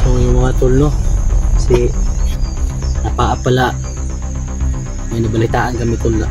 So yung mga tol, no, si napaapala, may nabalitaan kami tol na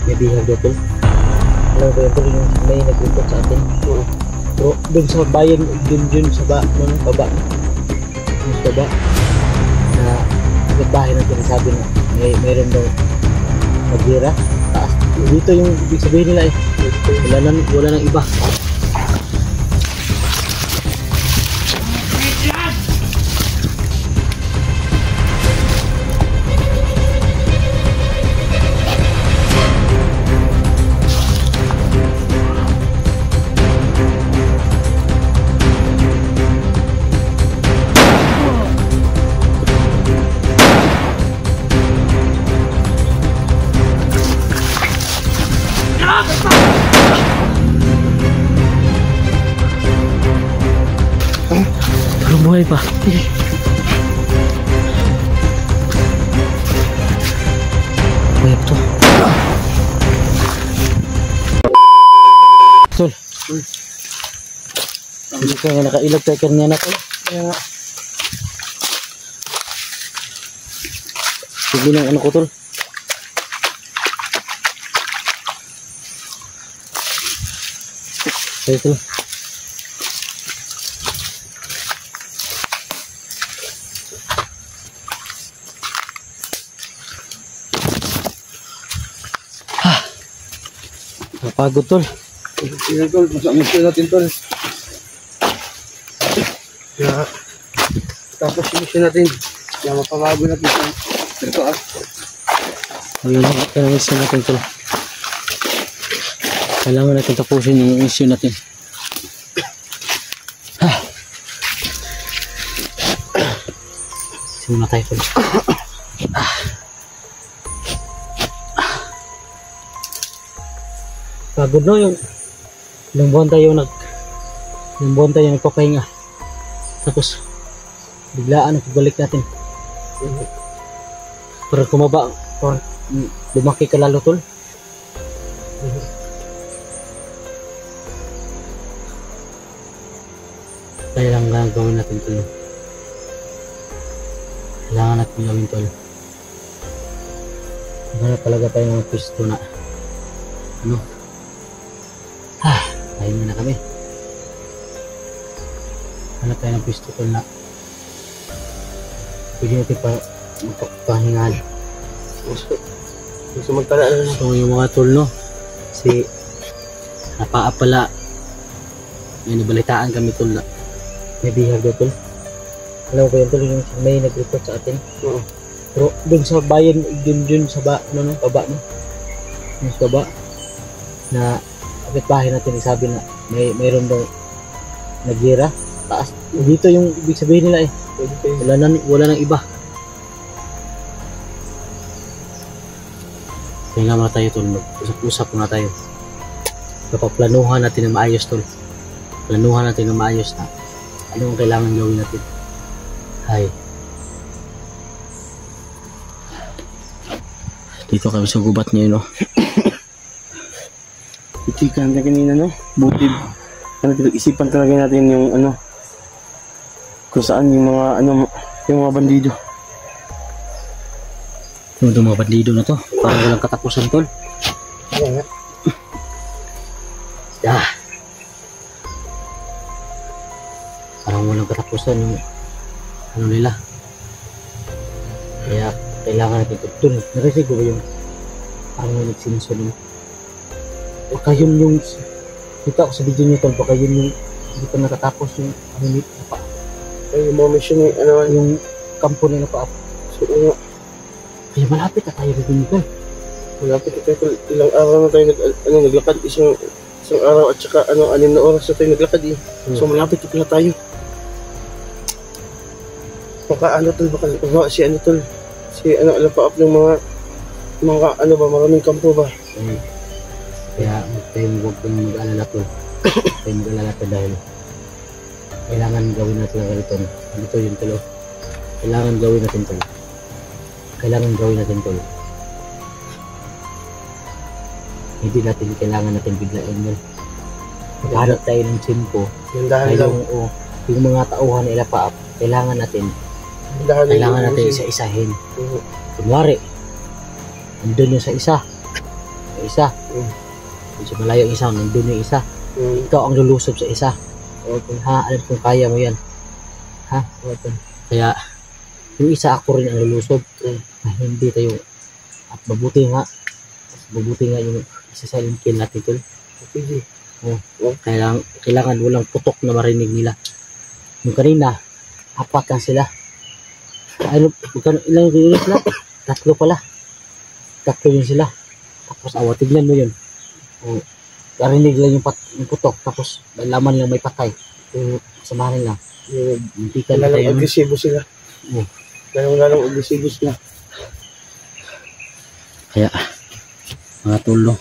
may bihag na tol. Alam ko yung tol, yung may nag-report sa atin. Pero dun sa bayan, dun sa baba yung baba na bahay natin, sabi na mayroon daw magira taas. Dito yung ibig sabihin nila eh, wala nang iba. Buhay pa. Buhay pa to. Tol. Hindi ka nga nakailag tayo kanina na tol. Kaya nga. Sige ng ano ko tol. Kaya tol. Napagod tol. Sige tol, masakit natin tol. Kaya tapos yung mission natin. Kaya mapapagod natin tol. Ito ah. Ayun lang, kaya mission natin tol. Kailangan natin tapusin yung mission natin. Simula tayo tol. Pagod no, yung ilang buwan tayo nagpapahinga, tapos biglaan nagbalik natin para kumaba or lumaki ka lalo tol. Kailangan gawin natin tol, kailangan natin gawin tol. Maghanap talaga tayo ng pwesto na ano. Ayun na kami. Hanap tayo ng pwesto tol na pwede natin pa magpapahingahan. Gusto magtala na. So yung mga tol no, si napaapala, may nabalitaan kami tol na may bihag na tol. Alam ko yung tol, yung may nag-report sa atin. Pero dun sa bayan, dun sa baba no, yung baba na bahay natin, sabi na mayroon daw nagira taas. Dito yung ibig sabihin nila eh, wala nang iba. Kaya nga muna tayo tol, mag-usap muna tayo. Paplanuhan natin ng maayos tol. Planuhan natin ng maayos na ano ang kailangan gawin natin. Hay. Dito kami sa gubat niyo no. Itikan na kanina no, buti isipan talaga natin yung ano, kung saan yung mga bandido. Yung mga bandido na to, parang walang katapusan tol. Oo nga. Parang walang katapusan yung ano nila. Kaya kailangan natin tol. Narinig ko ba yung parang may nagsinso nun? Baka yun yung kita ko sa video nyo tol, baka yun yung hindi pa nakatapos yung ano nito na pa. Ay, yung mga mission yung ano, yung kampo na pa. So Kaya malapit na tayo rin nito. Malapit na tayo. Ilang araw na tayo naglakad. Isang araw at saka 6 na oras na tayo naglakad eh. So malapit na pala tayo. Baka alam pa up ng mga ano ba, maraming kampo ba. Kaya huwag kayong mag-alala tol. Huwag mag-alala tol dahil kailangan gawin natin lang ito. Ito yung tol. Kailangan gawin natin tol. Hindi kailangan natin biglain yun. Maghanap tayo ng simpo. Yung dahan lang. yung mga tauhan nila pa, kailangan natin isa-isahin. Kunwari, nandun yung sa isa. Yung isa. Medyo malayo yung isa, nandun yung isa. Ikaw ang lulusob sa isa. Ha, alam kung kaya mo yan. Ha? Kaya, yung isa ako rin ang lulusob. Hindi tayo. At mabuti nga yung isa sa kill natin tol. Kailangan walang putok na marinig nila. Yung kanina, 4 lang sila. Ilang yung sila? 3 pala. 3 yun sila. Tapos tignan mo yun. Narinig lang yung putok. Tapos laman lang may patay. Samahin lang. Hindi ka na tayo. Agresibo sila. Lalong agresibo sila. Kaya, mga tulo.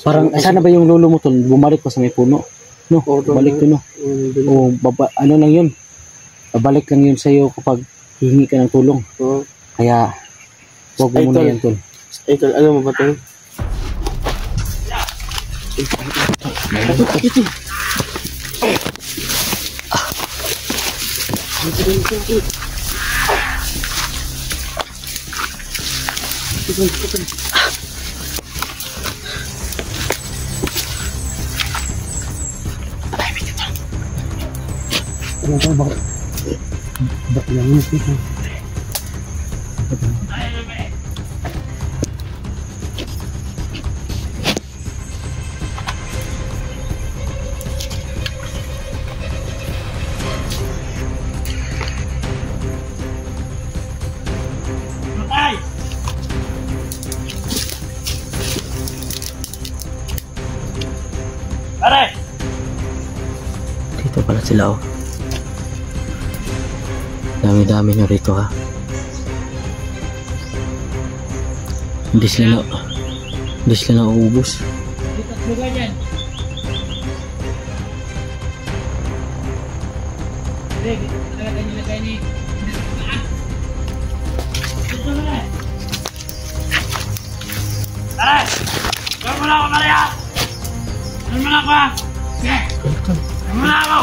Parang, sana ba yung lolo mo tol? Bumalik pa sa may puno. No, balik to no. Ano lang yun. Babalik lang yun sa'yo kapag hihingi ka ng tulong. Kaya, huwag mo muna yan tol. Tol, alam mo ba tol? Dito pala sila oh. Dami-dami nyo rito ha. Hindi sila na uubos. Dito lugar yan. Lagay ni. Tara! Gawin mo na ako, Maria! Gawin mo na ako ha! Sige! Gawin mo na ako!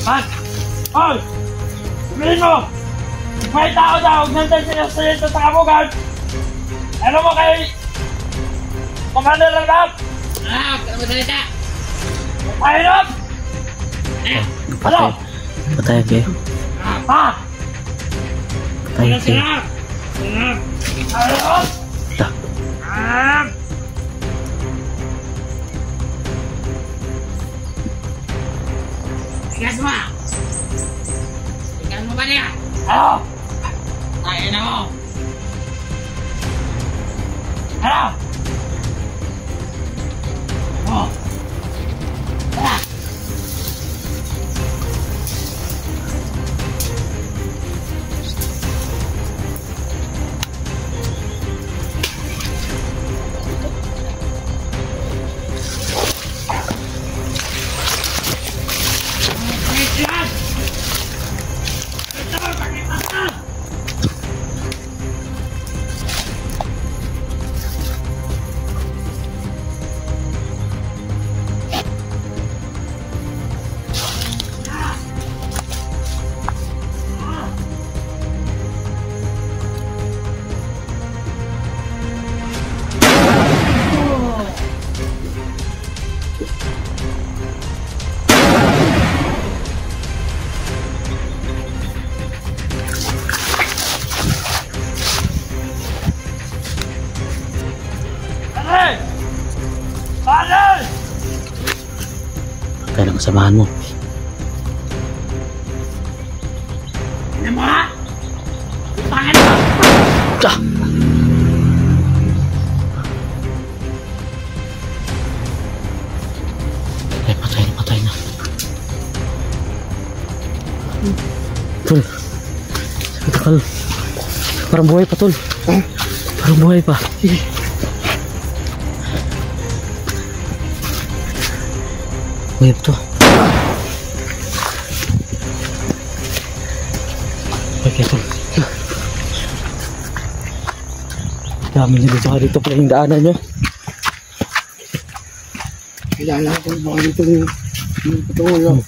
Bag! Hoy! Sabihin mo! May tao daw! Huwag nandun sa dito sa kamugan! Ano mo kay... Commander lang daw! Magsalita! Pahinop! Ano? Patay kayo. Ha? Patay kayo. Pahinop! Tigas mo! Tigas mo ba niya? Ano? Tayo na mo! Ano? Oh! Tara! Kaya ng kasamahan mo. Ano mo ha? Pangin mo! Patay na. Tol. Takal. Parang buhay pa tol. Parang buhay pa. Buhay pa to. Okay tol. Dami nyo dito pala yung daanan nyo. kilala ko baka dito yung patungol.